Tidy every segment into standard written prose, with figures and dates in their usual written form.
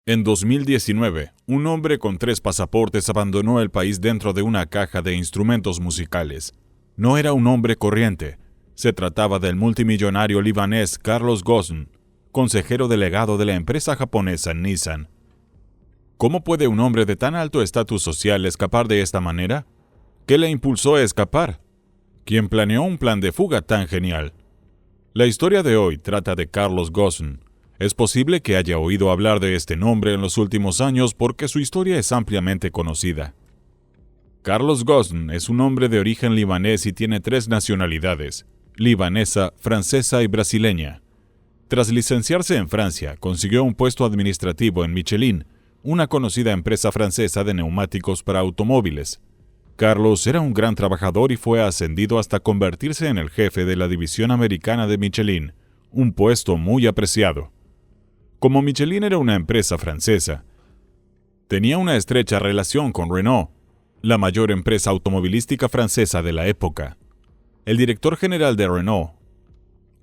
En 2019, un hombre con 3 pasaportes abandonó el país dentro de una caja de instrumentos musicales. No era un hombre corriente. Se trataba del multimillonario libanés Carlos Ghosn, consejero delegado de la empresa japonesa Nissan. ¿Cómo puede un hombre de tan alto estatus social escapar de esta manera? ¿Qué le impulsó a escapar? ¿Quién planeó un plan de fuga tan genial? La historia de hoy trata de Carlos Ghosn. Es posible que haya oído hablar de este nombre en los últimos años porque su historia es ampliamente conocida. Carlos Ghosn es un hombre de origen libanés y tiene 3 nacionalidades: libanesa, francesa y brasileña. Tras licenciarse en Francia, consiguió un puesto administrativo en Michelin, una conocida empresa francesa de neumáticos para automóviles. Carlos era un gran trabajador y fue ascendido hasta convertirse en el jefe de la división americana de Michelin, un puesto muy apreciado. Como Michelin era una empresa francesa, tenía una estrecha relación con Renault, la mayor empresa automovilística francesa de la época. El director general de Renault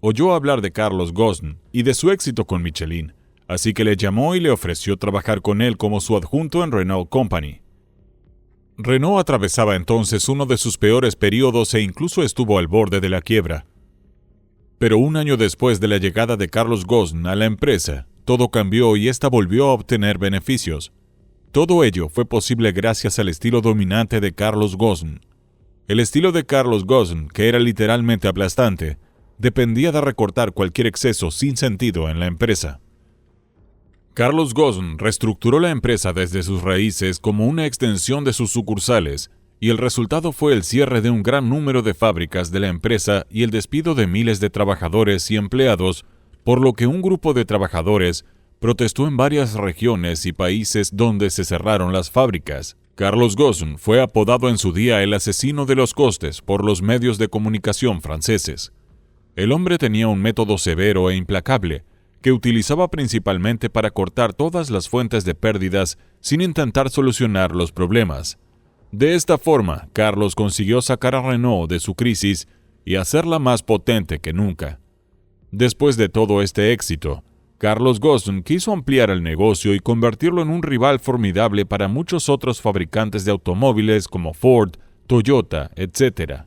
oyó hablar de Carlos Ghosn y de su éxito con Michelin, así que le llamó y le ofreció trabajar con él como su adjunto en Renault Company. Renault atravesaba entonces uno de sus peores periodos e incluso estuvo al borde de la quiebra. Pero un año después de la llegada de Carlos Ghosn a la empresa, todo cambió y ésta volvió a obtener beneficios. Todo ello fue posible gracias al estilo dominante de Carlos Ghosn. El estilo de Carlos Ghosn, que era literalmente aplastante, dependía de recortar cualquier exceso sin sentido en la empresa. Carlos Ghosn reestructuró la empresa desde sus raíces como una extensión de sus sucursales, y el resultado fue el cierre de un gran número de fábricas de la empresa y el despido de miles de trabajadores y empleados, por lo que un grupo de trabajadores protestó en varias regiones y países donde se cerraron las fábricas. Carlos Ghosn fue apodado en su día el asesino de los costes por los medios de comunicación franceses. El hombre tenía un método severo e implacable, que utilizaba principalmente para cortar todas las fuentes de pérdidas sin intentar solucionar los problemas. De esta forma, Carlos consiguió sacar a Renault de su crisis y hacerla más potente que nunca. Después de todo este éxito, Carlos Ghosn quiso ampliar el negocio y convertirlo en un rival formidable para muchos otros fabricantes de automóviles como Ford, Toyota, etc.,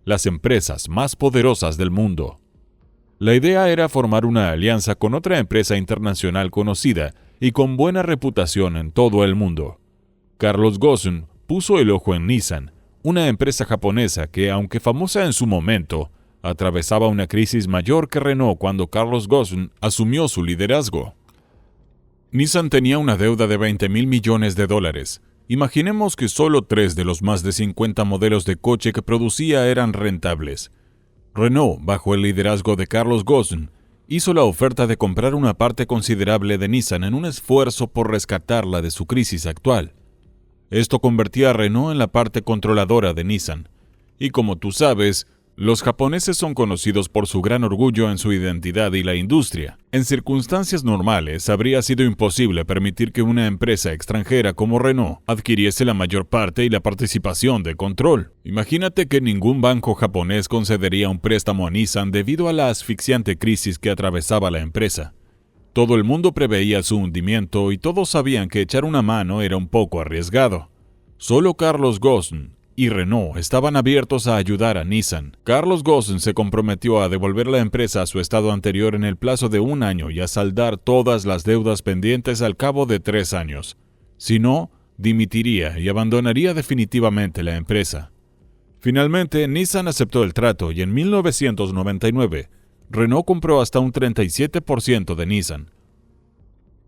las empresas más poderosas del mundo. La idea era formar una alianza con otra empresa internacional conocida y con buena reputación en todo el mundo. Carlos Ghosn puso el ojo en Nissan, una empresa japonesa que, aunque famosa en su momento, atravesaba una crisis mayor que Renault cuando Carlos Ghosn asumió su liderazgo. Nissan tenía una deuda de $20,000 millones. Imaginemos que solo 3 de los más de 50 modelos de coche que producía eran rentables. Renault, bajo el liderazgo de Carlos Ghosn, hizo la oferta de comprar una parte considerable de Nissan en un esfuerzo por rescatarla de su crisis actual. Esto convertía a Renault en la parte controladora de Nissan. Y como tú sabes, los japoneses son conocidos por su gran orgullo en su identidad y la industria. En circunstancias normales, habría sido imposible permitir que una empresa extranjera como Renault adquiriese la mayor parte y la participación de control. Imagínate que ningún banco japonés concedería un préstamo a Nissan debido a la asfixiante crisis que atravesaba la empresa. Todo el mundo preveía su hundimiento y todos sabían que echar una mano era un poco arriesgado. Solo Carlos Ghosn y Renault estaban abiertos a ayudar a Nissan. Carlos Ghosn se comprometió a devolver la empresa a su estado anterior en el plazo de 1 año y a saldar todas las deudas pendientes al cabo de 3 años. Si no, dimitiría y abandonaría definitivamente la empresa. Finalmente, Nissan aceptó el trato y en 1999, Renault compró hasta un 37% de Nissan.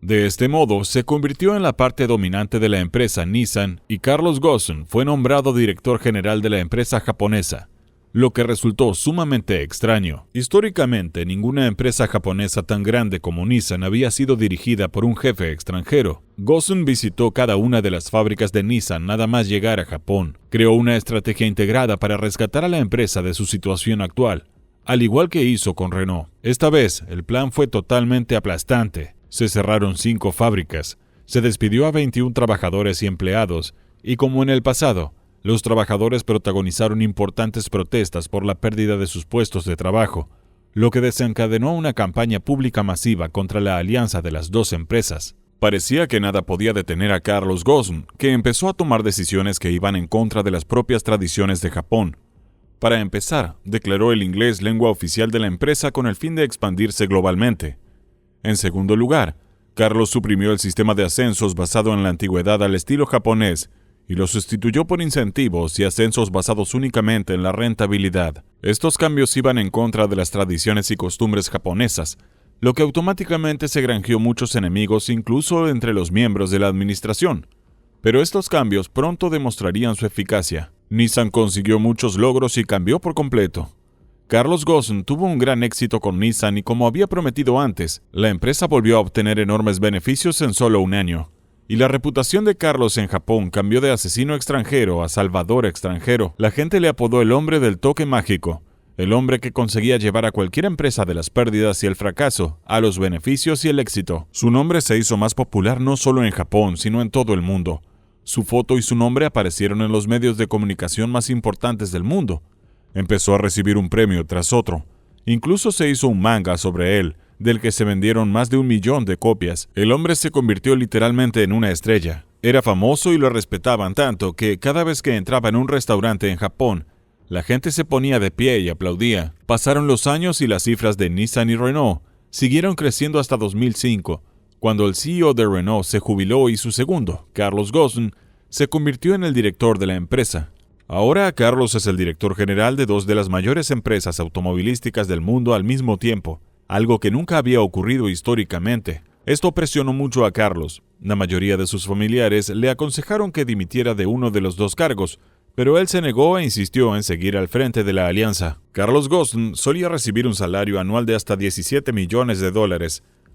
De este modo, se convirtió en la parte dominante de la empresa Nissan y Carlos Ghosn fue nombrado director general de la empresa japonesa, lo que resultó sumamente extraño. Históricamente, ninguna empresa japonesa tan grande como Nissan había sido dirigida por un jefe extranjero. Ghosn visitó cada una de las fábricas de Nissan nada más llegar a Japón. Creó una estrategia integrada para rescatar a la empresa de su situación actual, al igual que hizo con Renault. Esta vez, el plan fue totalmente aplastante. Se cerraron 5 fábricas, se despidió a 21 trabajadores y empleados, y como en el pasado, los trabajadores protagonizaron importantes protestas por la pérdida de sus puestos de trabajo, lo que desencadenó una campaña pública masiva contra la alianza de las 2 empresas. Parecía que nada podía detener a Carlos Ghosn, que empezó a tomar decisiones que iban en contra de las propias tradiciones de Japón. Para empezar, declaró el inglés lengua oficial de la empresa con el fin de expandirse globalmente. En segundo lugar, Carlos suprimió el sistema de ascensos basado en la antigüedad al estilo japonés y lo sustituyó por incentivos y ascensos basados únicamente en la rentabilidad. Estos cambios iban en contra de las tradiciones y costumbres japonesas, lo que automáticamente se granjeó muchos enemigos incluso entre los miembros de la administración. Pero estos cambios pronto demostrarían su eficacia. Nissan consiguió muchos logros y cambió por completo. Carlos Ghosn tuvo un gran éxito con Nissan y, como había prometido antes, la empresa volvió a obtener enormes beneficios en solo un año. Y la reputación de Carlos en Japón cambió de asesino extranjero a salvador extranjero. La gente le apodó el hombre del toque mágico, el hombre que conseguía llevar a cualquier empresa de las pérdidas y el fracaso a los beneficios y el éxito. Su nombre se hizo más popular no solo en Japón, sino en todo el mundo. Su foto y su nombre aparecieron en los medios de comunicación más importantes del mundo. Empezó a recibir un premio tras otro. Incluso se hizo un manga sobre él, del que se vendieron más de 1 millón de copias. El hombre se convirtió literalmente en una estrella. Era famoso y lo respetaban tanto que cada vez que entraba en un restaurante en Japón, la gente se ponía de pie y aplaudía. Pasaron los años y las cifras de Nissan y Renault siguieron creciendo hasta 2005, cuando el CEO de Renault se jubiló y su segundo, Carlos Ghosn, se convirtió en el director de la empresa. Ahora Carlos es el director general de 2 de las mayores empresas automovilísticas del mundo al mismo tiempo, algo que nunca había ocurrido históricamente. Esto presionó mucho a Carlos. La mayoría de sus familiares le aconsejaron que dimitiera de uno de los 2 cargos, pero él se negó e insistió en seguir al frente de la alianza. Carlos Ghosn solía recibir un salario anual de hasta $17 millones,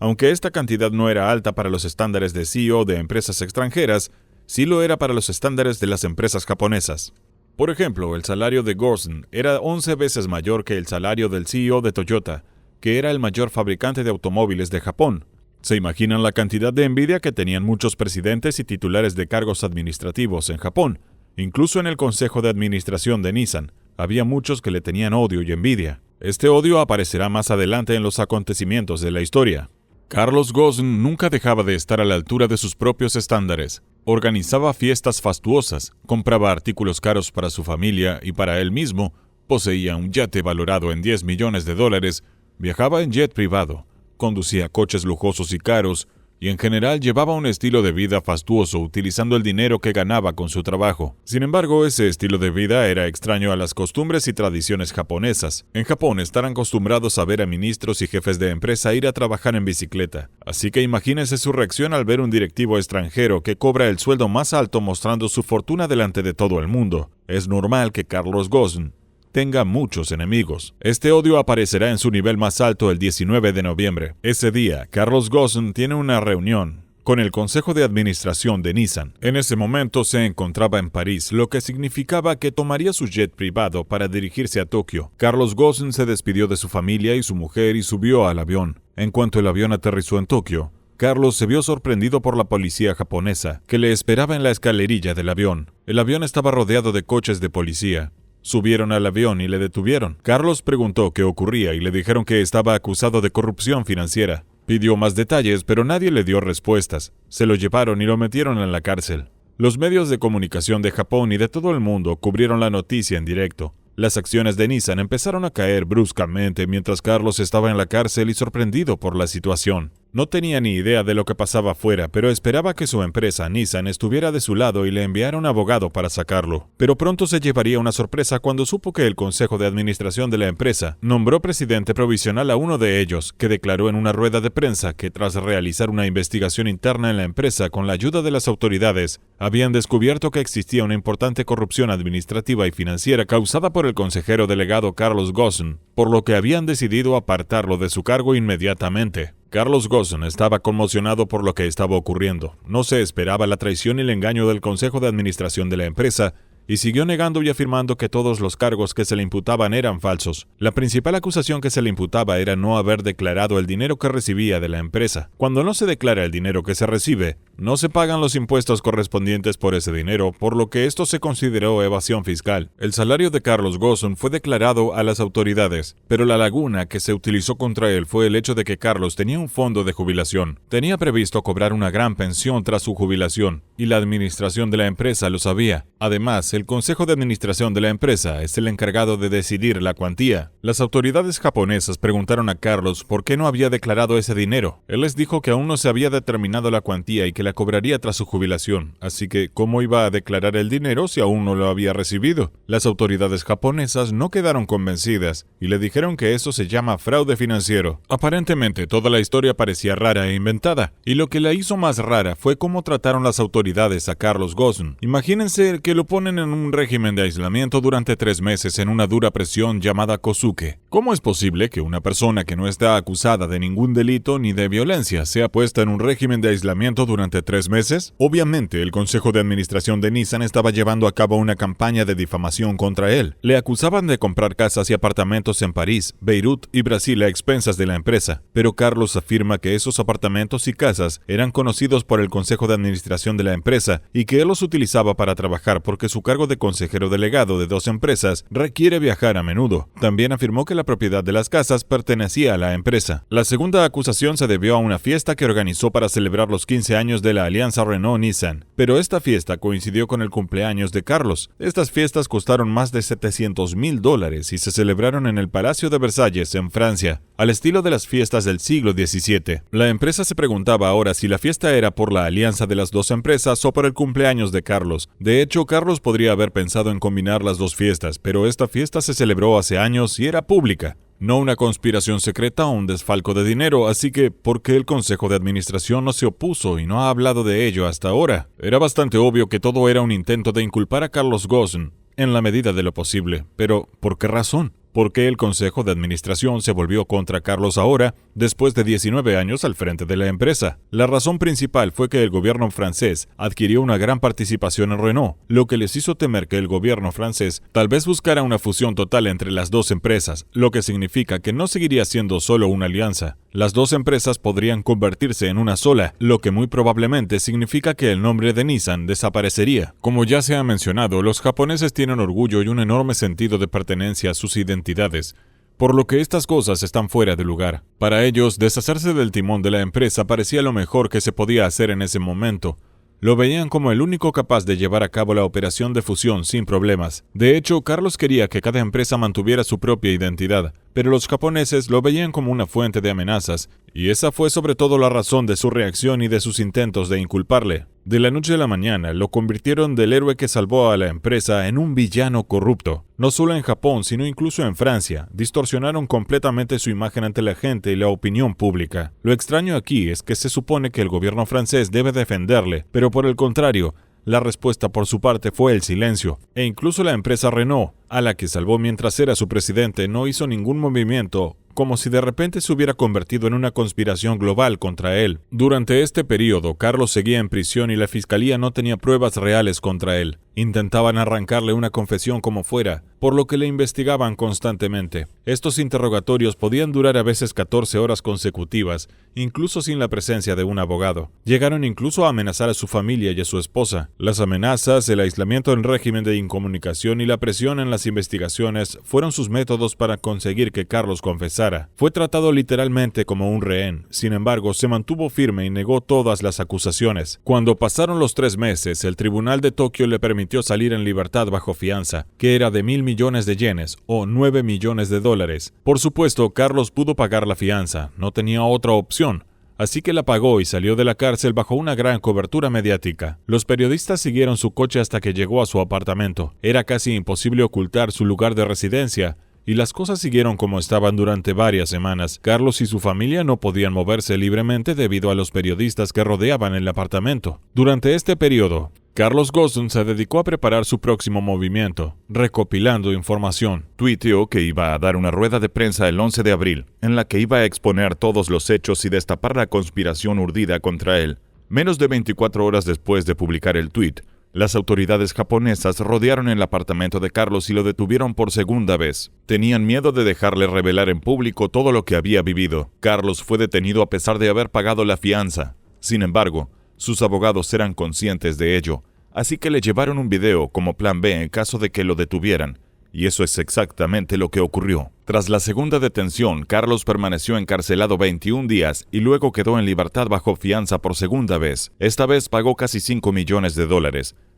aunque esta cantidad no era alta para los estándares de CEO de empresas extranjeras, sí lo era para los estándares de las empresas japonesas. Por ejemplo, el salario de Ghosn era 11 veces mayor que el salario del CEO de Toyota, que era el mayor fabricante de automóviles de Japón. ¿Se imaginan la cantidad de envidia que tenían muchos presidentes y titulares de cargos administrativos en Japón? Incluso en el consejo de administración de Nissan, había muchos que le tenían odio y envidia. Este odio aparecerá más adelante en los acontecimientos de la historia. Carlos Ghosn nunca dejaba de estar a la altura de sus propios estándares. Organizaba fiestas fastuosas, compraba artículos caros para su familia y para él mismo, poseía un yate valorado en $10 millones, viajaba en jet privado, conducía coches lujosos y caros, y en general llevaba un estilo de vida fastuoso utilizando el dinero que ganaba con su trabajo. Sin embargo, ese estilo de vida era extraño a las costumbres y tradiciones japonesas. En Japón están acostumbrados a ver a ministros y jefes de empresa ir a trabajar en bicicleta, así que imagínese su reacción al ver un directivo extranjero que cobra el sueldo más alto mostrando su fortuna delante de todo el mundo. Es normal que Carlos Ghosn tenga muchos enemigos. Este odio aparecerá en su nivel más alto el 19 de noviembre. Ese día, Carlos Ghosn tiene una reunión con el Consejo de Administración de Nissan. En ese momento se encontraba en París, lo que significaba que tomaría su jet privado para dirigirse a Tokio. Carlos Ghosn se despidió de su familia y su mujer y subió al avión. En cuanto el avión aterrizó en Tokio, Carlos se vio sorprendido por la policía japonesa, que le esperaba en la escalerilla del avión. El avión estaba rodeado de coches de policía. Subieron al avión y le detuvieron. Carlos preguntó qué ocurría y le dijeron que estaba acusado de corrupción financiera. Pidió más detalles, pero nadie le dio respuestas. Se lo llevaron y lo metieron en la cárcel. Los medios de comunicación de Japón y de todo el mundo cubrieron la noticia en directo. Las acciones de Nissan empezaron a caer bruscamente mientras Carlos estaba en la cárcel y sorprendido por la situación. No tenía ni idea de lo que pasaba afuera, pero esperaba que su empresa, Nissan, estuviera de su lado y le enviara un abogado para sacarlo. Pero pronto se llevaría una sorpresa cuando supo que el Consejo de Administración de la empresa nombró presidente provisional a uno de ellos, que declaró en una rueda de prensa que tras realizar una investigación interna en la empresa con la ayuda de las autoridades, habían descubierto que existía una importante corrupción administrativa y financiera causada por el consejero delegado Carlos Ghosn, por lo que habían decidido apartarlo de su cargo inmediatamente. Carlos Ghosn estaba conmocionado por lo que estaba ocurriendo. No se esperaba la traición y el engaño del Consejo de Administración de la empresa, y siguió negando y afirmando que todos los cargos que se le imputaban eran falsos. La principal acusación que se le imputaba era no haber declarado el dinero que recibía de la empresa. Cuando no se declara el dinero que se recibe, no se pagan los impuestos correspondientes por ese dinero, por lo que esto se consideró evasión fiscal. El salario de Carlos Ghosn fue declarado a las autoridades, pero la laguna que se utilizó contra él fue el hecho de que Carlos tenía un fondo de jubilación. Tenía previsto cobrar una gran pensión tras su jubilación, y la administración de la empresa lo sabía. Además, el consejo de administración de la empresa es el encargado de decidir la cuantía. Las autoridades japonesas preguntaron a Carlos por qué no había declarado ese dinero. Él les dijo que aún no se había determinado la cuantía y que la cobraría tras su jubilación, así que ¿cómo iba a declarar el dinero si aún no lo había recibido? Las autoridades japonesas no quedaron convencidas y le dijeron que eso se llama fraude financiero. Aparentemente, toda la historia parecía rara e inventada, y lo que la hizo más rara fue cómo trataron las autoridades a Carlos Ghosn. Imagínense que lo ponen en un régimen de aislamiento durante 3 meses en una dura prisión llamada Kosuke. ¿Cómo es posible que una persona que no está acusada de ningún delito ni de violencia sea puesta en un régimen de aislamiento durante 3 meses? Obviamente, el Consejo de Administración de Nissan estaba llevando a cabo una campaña de difamación contra él. Le acusaban de comprar casas y apartamentos en París, Beirut y Brasil a expensas de la empresa, pero Carlos afirma que esos apartamentos y casas eran conocidos por el Consejo de Administración de la empresa y que él los utilizaba para trabajar porque su cargo de consejero delegado de 2 empresas requiere viajar a menudo. También afirmó que la propiedad de las casas pertenecía a la empresa. La segunda acusación se debió a una fiesta que organizó para celebrar los 15 años de la alianza Renault-Nissan, pero esta fiesta coincidió con el cumpleaños de Carlos. Estas fiestas costaron más de $700,000 y se celebraron en el Palacio de Versalles, en Francia, al estilo de las fiestas del siglo XVII. La empresa se preguntaba ahora si la fiesta era por la alianza de las 2 empresas o por el cumpleaños de Carlos. De hecho, Carlos podría haber pensado en combinar las 2 fiestas, pero esta fiesta se celebró hace años y era pública. No una conspiración secreta o un desfalco de dinero, así que ¿por qué el Consejo de Administración no se opuso y no ha hablado de ello hasta ahora? Era bastante obvio que todo era un intento de inculpar a Carlos Ghosn en la medida de lo posible, pero ¿por qué razón? ¿Por qué el Consejo de Administración se volvió contra Carlos ahora, después de 19 años al frente de la empresa? La razón principal fue que el gobierno francés adquirió una gran participación en Renault, lo que les hizo temer que el gobierno francés tal vez buscara una fusión total entre las 2 empresas, lo que significa que no seguiría siendo solo una alianza. Las 2 empresas podrían convertirse en una sola, lo que muy probablemente significa que el nombre de Nissan desaparecería. Como ya se ha mencionado, los japoneses tienen orgullo y un enorme sentido de pertenencia a sus identidades, por lo que estas cosas están fuera de lugar. Para ellos, deshacerse del timón de la empresa parecía lo mejor que se podía hacer en ese momento. Lo veían como el único capaz de llevar a cabo la operación de fusión sin problemas. De hecho, Carlos quería que cada empresa mantuviera su propia identidad, pero los japoneses lo veían como una fuente de amenazas, y esa fue sobre todo la razón de su reacción y de sus intentos de inculparle. De la noche a la mañana, lo convirtieron del héroe que salvó a la empresa en un villano corrupto. No solo en Japón, sino incluso en Francia, distorsionaron completamente su imagen ante la gente y la opinión pública. Lo extraño aquí es que se supone que el gobierno francés debe defenderle, pero por el contrario, la respuesta por su parte fue el silencio, e incluso la empresa Renault, a la que salvó mientras era su presidente, no hizo ningún movimiento, como si de repente se hubiera convertido en una conspiración global contra él. Durante este periodo, Carlos seguía en prisión y la fiscalía no tenía pruebas reales contra él. Intentaban arrancarle una confesión como fuera, por lo que le investigaban constantemente. Estos interrogatorios podían durar a veces 14 horas consecutivas, incluso sin la presencia de un abogado. Llegaron incluso a amenazar a su familia y a su esposa. Las amenazas, el aislamiento en régimen de incomunicación y la presión en las investigaciones fueron sus métodos para conseguir que Carlos confesara. Fue tratado literalmente como un rehén. Sin embargo, se mantuvo firme y negó todas las acusaciones. Cuando pasaron los 3 meses, el tribunal de Tokio le permitió salir en libertad bajo fianza, que era de 1.000 millones de yenes o $9 millones. Por supuesto, Carlos pudo pagar la fianza, no tenía otra opción. Así que la pagó y salió de la cárcel bajo una gran cobertura mediática. Los periodistas siguieron su coche hasta que llegó a su apartamento. Era casi imposible ocultar su lugar de residencia, y las cosas siguieron como estaban durante varias semanas. Carlos y su familia no podían moverse libremente debido a los periodistas que rodeaban el apartamento. Durante este periodo, Carlos Ghosn se dedicó a preparar su próximo movimiento, recopilando información. Tuiteó que iba a dar una rueda de prensa el 11 de abril, en la que iba a exponer todos los hechos y destapar la conspiración urdida contra él. Menos de 24 horas después de publicar el tuit, Las autoridades japonesas rodearon el apartamento de Carlos y lo detuvieron por segunda vez. Tenían miedo de dejarle revelar en público todo lo que había vivido. Carlos fue detenido a pesar de haber pagado la fianza. Sin embargo, sus abogados eran conscientes de ello, así que le llevaron un video como plan B en caso de que lo detuvieran. Y eso es exactamente lo que ocurrió. Tras la segunda detención, Carlos permaneció encarcelado 21 días y luego quedó en libertad bajo fianza por segunda vez. Esta vez pagó casi $5 millones,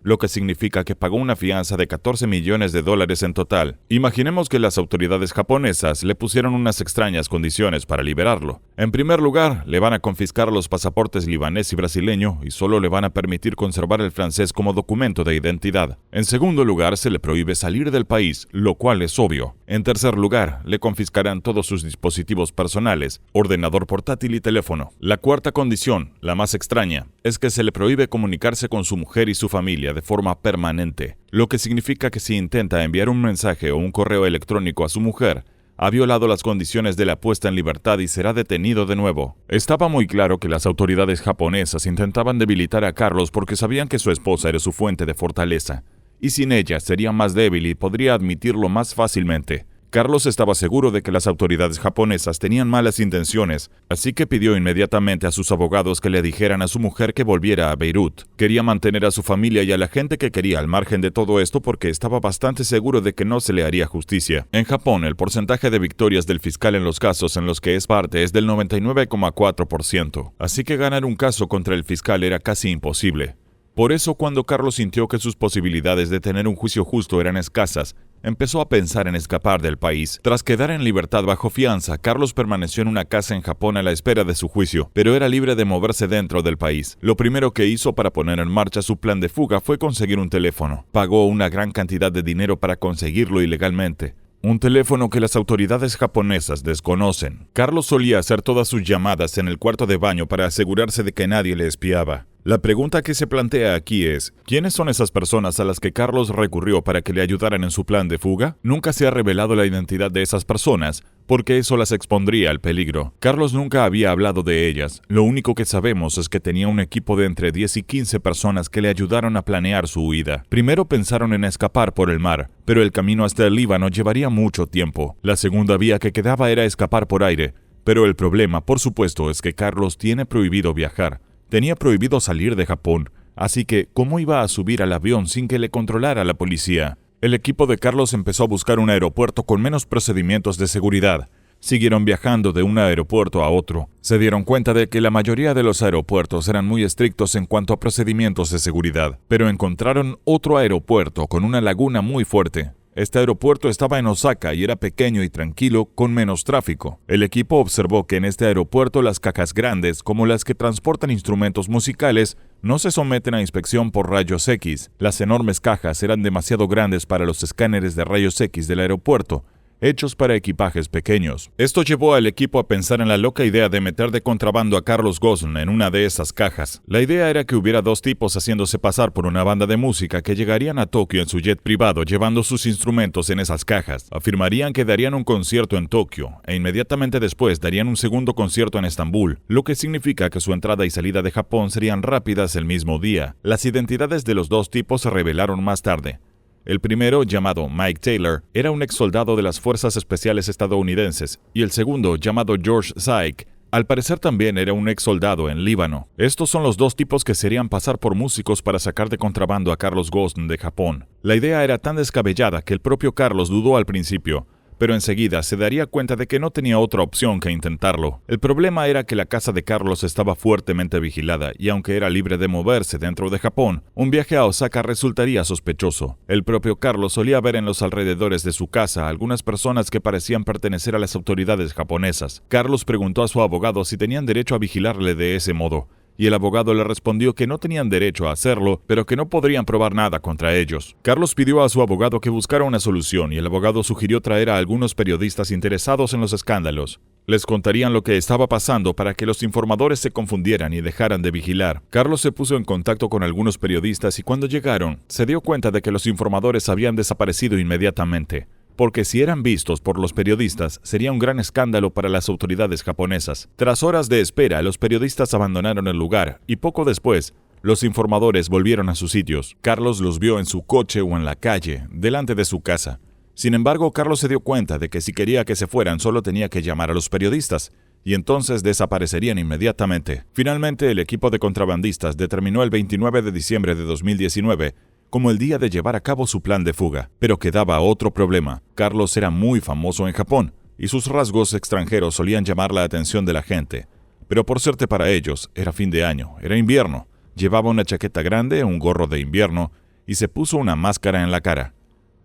lo que significa que pagó una fianza de $14 millones en total. Imaginemos que las autoridades japonesas le pusieron unas extrañas condiciones para liberarlo. En primer lugar, le van a confiscar los pasaportes libanés y brasileño y solo le van a permitir conservar el francés como documento de identidad. En segundo lugar, se le prohíbe salir del país, lo cual es obvio. En tercer lugar, le confiscarán todos sus dispositivos personales, ordenador portátil y teléfono. La cuarta condición, la más extraña, es que se le prohíbe comunicarse con su mujer y su familia de forma permanente, lo que significa que si intenta enviar un mensaje o un correo electrónico a su mujer, ha violado las condiciones de la puesta en libertad y será detenido de nuevo. Estaba muy claro que las autoridades japonesas intentaban debilitar a Carlos porque sabían que su esposa era su fuente de fortaleza, y sin ella sería más débil y podría admitirlo más fácilmente. Carlos estaba seguro de que las autoridades japonesas tenían malas intenciones, así que pidió inmediatamente a sus abogados que le dijeran a su mujer que volviera a Beirut. Quería mantener a su familia y a la gente que quería al margen de todo esto porque estaba bastante seguro de que no se le haría justicia. En Japón, el porcentaje de victorias del fiscal en los casos en los que es parte es del 99,4%, así que ganar un caso contra el fiscal era casi imposible. Por eso, cuando Carlos sintió que sus posibilidades de tener un juicio justo eran escasas, empezó a pensar en escapar del país. Tras quedar en libertad bajo fianza, Carlos permaneció en una casa en Japón a la espera de su juicio, pero era libre de moverse dentro del país. Lo primero que hizo para poner en marcha su plan de fuga fue conseguir un teléfono. Pagó una gran cantidad de dinero para conseguirlo ilegalmente. Un teléfono que las autoridades japonesas desconocen. Carlos solía hacer todas sus llamadas en el cuarto de baño para asegurarse de que nadie le espiaba. La pregunta que se plantea aquí es, ¿quiénes son esas personas a las que Carlos recurrió para que le ayudaran en su plan de fuga? Nunca se ha revelado la identidad de esas personas, porque eso las expondría al peligro. Carlos nunca había hablado de ellas. Lo único que sabemos es que tenía un equipo de entre 10 y 15 personas que le ayudaron a planear su huida. Primero pensaron en escapar por el mar, pero el camino hasta el Líbano llevaría mucho tiempo. La segunda vía que quedaba era escapar por aire, pero el problema, por supuesto, es que Carlos tiene prohibido viajar. Tenía prohibido salir de Japón, así que ¿cómo iba a subir al avión sin que le controlara la policía? El equipo de Carlos empezó a buscar un aeropuerto con menos procedimientos de seguridad. Siguieron viajando de un aeropuerto a otro. Se dieron cuenta de que la mayoría de los aeropuertos eran muy estrictos en cuanto a procedimientos de seguridad, pero encontraron otro aeropuerto con una laguna muy fuerte. Este aeropuerto estaba en Osaka y era pequeño y tranquilo, con menos tráfico. El equipo observó que en este aeropuerto las cajas grandes, como las que transportan instrumentos musicales, no se someten a inspección por rayos X. Las enormes cajas eran demasiado grandes para los escáneres de rayos X del aeropuerto, hechos para equipajes pequeños. Esto llevó al equipo a pensar en la loca idea de meter de contrabando a Carlos Ghosn en una de esas cajas. La idea era que hubiera dos tipos haciéndose pasar por una banda de música que llegarían a Tokio en su jet privado llevando sus instrumentos en esas cajas. Afirmarían que darían un concierto en Tokio e inmediatamente después darían un segundo concierto en Estambul, lo que significa que su entrada y salida de Japón serían rápidas el mismo día. Las identidades de los dos tipos se revelaron más tarde. El primero, llamado Mike Taylor, era un ex soldado de las Fuerzas Especiales estadounidenses, y el segundo, llamado George Syke, al parecer también era un ex soldado en Líbano. Estos son los dos tipos que se harían pasar por músicos para sacar de contrabando a Carlos Ghosn de Japón. La idea era tan descabellada que el propio Carlos dudó al principio, pero enseguida se daría cuenta de que no tenía otra opción que intentarlo. El problema era que la casa de Carlos estaba fuertemente vigilada y aunque era libre de moverse dentro de Japón, un viaje a Osaka resultaría sospechoso. El propio Carlos solía ver en los alrededores de su casa a algunas personas que parecían pertenecer a las autoridades japonesas. Carlos preguntó a su abogado si tenían derecho a vigilarle de ese modo, y el abogado le respondió que no tenían derecho a hacerlo, pero que no podrían probar nada contra ellos. Carlos pidió a su abogado que buscara una solución y el abogado sugirió traer a algunos periodistas interesados en los escándalos. Les contarían lo que estaba pasando para que los informadores se confundieran y dejaran de vigilar. Carlos se puso en contacto con algunos periodistas y cuando llegaron, se dio cuenta de que los informadores habían desaparecido inmediatamente. Porque si eran vistos por los periodistas, sería un gran escándalo para las autoridades japonesas. Tras horas de espera, los periodistas abandonaron el lugar y poco después, Los informadores volvieron a sus sitios. Carlos los vio en su coche o en la calle, delante de su casa. Sin embargo, Carlos se dio cuenta de que si quería que se fueran, solo tenía que llamar a los periodistas, y entonces desaparecerían inmediatamente. Finalmente, el equipo de contrabandistas determinó el 29 de diciembre de 2019 como el día de llevar a cabo su plan de fuga. Pero quedaba otro problema. Carlos era muy famoso en Japón, y sus rasgos extranjeros solían llamar la atención de la gente. Pero por suerte para ellos, era fin de año, era invierno. Llevaba una chaqueta grande, un gorro de invierno, y se puso una máscara en la cara.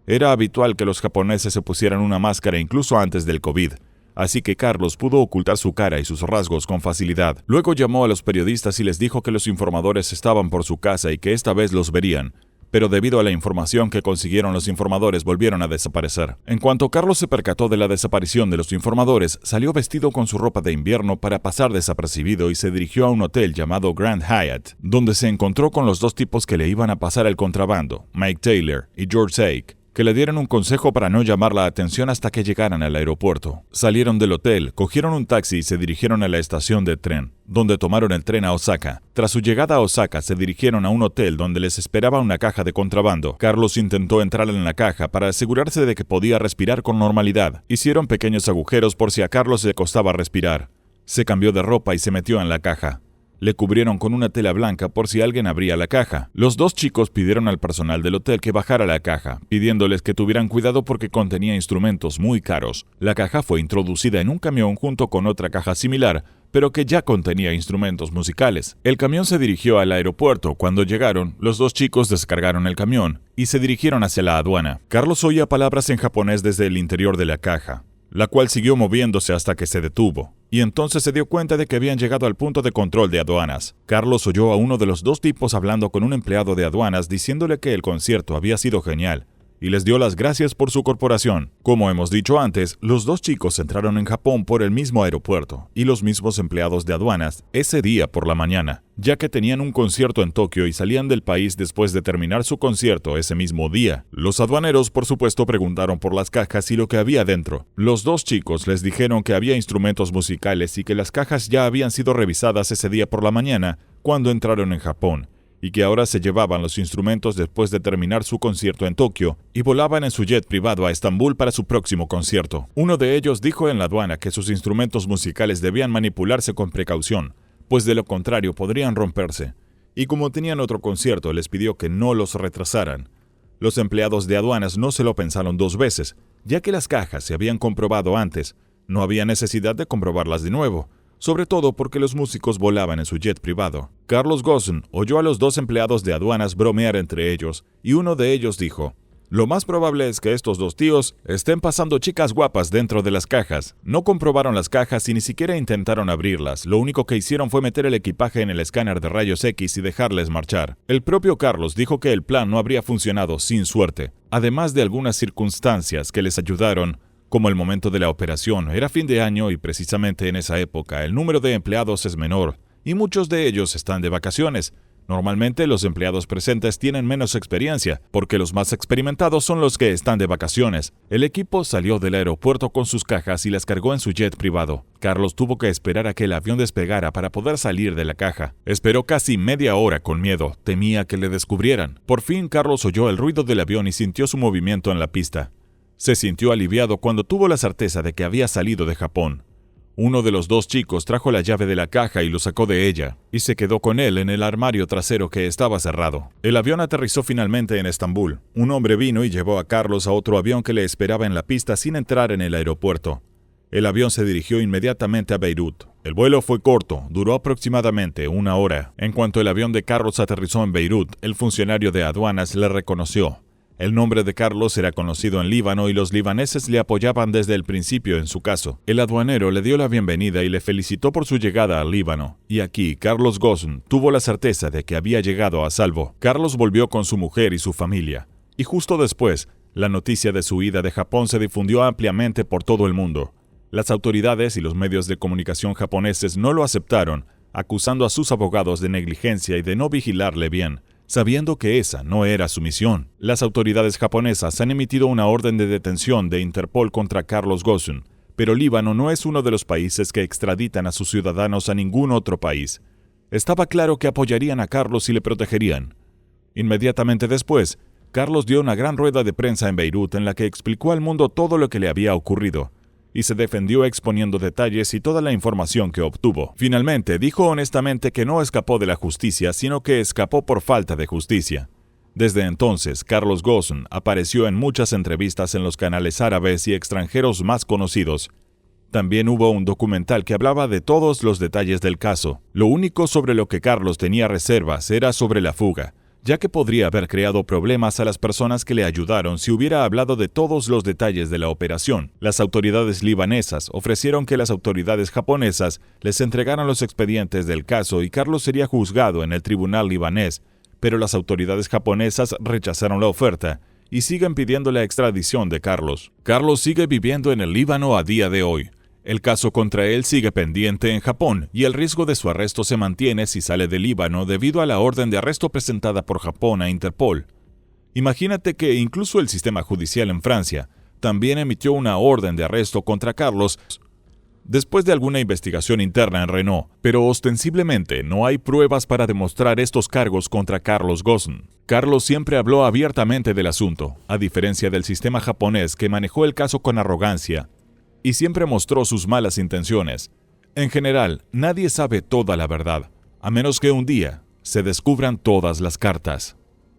Era habitual que los japoneses se pusieran una máscara incluso antes del COVID, así que Carlos pudo ocultar su cara y sus rasgos con facilidad. Luego llamó a los periodistas y les dijo que los informadores estaban por su casa y que esta vez los verían. Pero debido a la información que consiguieron los informadores, volvieron a desaparecer. En cuanto Carlos se percató de la desaparición de los informadores, salió vestido con su ropa de invierno para pasar desapercibido y se dirigió a un hotel llamado Grand Hyatt, donde se encontró con los dos tipos que le iban a pasar el contrabando, Mike Taylor y George Sake, que le dieron un consejo para no llamar la atención hasta que llegaran al aeropuerto. Salieron del hotel, cogieron un taxi y se dirigieron a la estación de tren, donde tomaron el tren a Osaka. Tras su llegada a Osaka, se dirigieron a un hotel donde les esperaba una caja de contrabando. Carlos intentó entrar en la caja para asegurarse de que podía respirar con normalidad. Hicieron pequeños agujeros por si a Carlos le costaba respirar. Se cambió de ropa y se metió en la caja. Le cubrieron con una tela blanca por si alguien abría la caja. Los dos chicos pidieron al personal del hotel que bajara la caja, pidiéndoles que tuvieran cuidado porque contenía instrumentos muy caros. La caja fue introducida en un camión junto con otra caja similar, pero que ya contenía instrumentos musicales. El camión se dirigió al aeropuerto. Cuando llegaron, los dos chicos descargaron el camión y se dirigieron hacia la aduana. Carlos oía palabras en japonés desde el interior de la caja, la cual siguió moviéndose hasta que se detuvo, y entonces se dio cuenta de que habían llegado al punto de control de aduanas. Carlos oyó a uno de los dos tipos hablando con un empleado de aduanas diciéndole que el concierto había sido genial, y les dio las gracias por su corporación. Como hemos dicho antes, los dos chicos entraron en Japón por el mismo aeropuerto y los mismos empleados de aduanas ese día por la mañana, ya que tenían un concierto en Tokio y salían del país después de terminar su concierto ese mismo día. Los aduaneros, por supuesto, preguntaron por las cajas y lo que había dentro. Los dos chicos les dijeron que había instrumentos musicales y que las cajas ya habían sido revisadas ese día por la mañana cuando entraron en Japón, y que ahora se llevaban los instrumentos después de terminar su concierto en Tokio y volaban en su jet privado a Estambul para su próximo concierto. Uno de ellos dijo en la aduana que sus instrumentos musicales debían manipularse con precaución, pues de lo contrario podrían romperse, y como tenían otro concierto les pidió que no los retrasaran. Los empleados de aduanas no se lo pensaron dos veces, ya que las cajas se habían comprobado antes, no había necesidad de comprobarlas de nuevo, sobre todo porque los músicos volaban en su jet privado. Carlos Ghosn oyó a los dos empleados de aduanas bromear entre ellos, y uno de ellos dijo: «Lo más probable es que estos dos tíos estén pasando chicas guapas dentro de las cajas». No comprobaron las cajas y ni siquiera intentaron abrirlas. Lo único que hicieron fue meter el equipaje en el escáner de rayos X y dejarles marchar. El propio Carlos dijo que el plan no habría funcionado sin suerte, además de algunas circunstancias que les ayudaron, como el momento de la operación. Era fin de año y precisamente en esa época el número de empleados es menor y muchos de ellos están de vacaciones. Normalmente los empleados presentes tienen menos experiencia, porque los más experimentados son los que están de vacaciones. El equipo salió del aeropuerto con sus cajas y las cargó en su jet privado. Carlos tuvo que esperar a que el avión despegara para poder salir de la caja. Esperó casi media hora con miedo, temía que le descubrieran. Por fin Carlos oyó el ruido del avión y sintió su movimiento en la pista. Se sintió aliviado cuando tuvo la certeza de que había salido de Japón. Uno de los dos chicos trajo la llave de la caja y lo sacó de ella, y se quedó con él en el armario trasero que estaba cerrado. El avión aterrizó finalmente en Estambul. Un hombre vino y llevó a Carlos a otro avión que le esperaba en la pista sin entrar en el aeropuerto. El avión se dirigió inmediatamente a Beirut. El vuelo fue corto, duró aproximadamente una hora. En cuanto el avión de Carlos aterrizó en Beirut, el funcionario de aduanas le reconoció. El nombre de Carlos era conocido en Líbano y los libaneses le apoyaban desde el principio en su caso. El aduanero le dio la bienvenida y le felicitó por su llegada al Líbano. Y aquí, Carlos Ghosn tuvo la certeza de que había llegado a salvo. Carlos volvió con su mujer y su familia. Y justo después, la noticia de su ida de Japón se difundió ampliamente por todo el mundo. Las autoridades y los medios de comunicación japoneses no lo aceptaron, acusando a sus abogados de negligencia y de no vigilarle bien, sabiendo que esa no era su misión. Las autoridades japonesas han emitido una orden de detención de Interpol contra Carlos Ghosn, pero Líbano no es uno de los países que extraditan a sus ciudadanos a ningún otro país. Estaba claro que apoyarían a Carlos y le protegerían. Inmediatamente después, Carlos dio una gran rueda de prensa en Beirut en la que explicó al mundo todo lo que le había ocurrido, y se defendió exponiendo detalles y toda la información que obtuvo. Finalmente, dijo honestamente que no escapó de la justicia, sino que escapó por falta de justicia. Desde entonces, Carlos Ghosn apareció en muchas entrevistas en los canales árabes y extranjeros más conocidos. También hubo un documental que hablaba de todos los detalles del caso. Lo único sobre lo que Carlos tenía reservas era sobre la fuga, ya que podría haber creado problemas a las personas que le ayudaron si hubiera hablado de todos los detalles de la operación. Las autoridades libanesas ofrecieron que las autoridades japonesas les entregaran los expedientes del caso y Carlos sería juzgado en el tribunal libanés, pero las autoridades japonesas rechazaron la oferta y siguen pidiendo la extradición de Carlos. Carlos sigue viviendo en el Líbano a día de hoy. El caso contra él sigue pendiente en Japón y el riesgo de su arresto se mantiene si sale del Líbano debido a la orden de arresto presentada por Japón a Interpol. Imagínate que incluso el sistema judicial en Francia también emitió una orden de arresto contra Carlos después de alguna investigación interna en Renault, pero ostensiblemente no hay pruebas para demostrar estos cargos contra Carlos Ghosn. Carlos siempre habló abiertamente del asunto, a diferencia del sistema japonés que manejó el caso con arrogancia y siempre mostró sus malas intenciones. En general, nadie sabe toda la verdad, a menos que un día se descubran todas las cartas.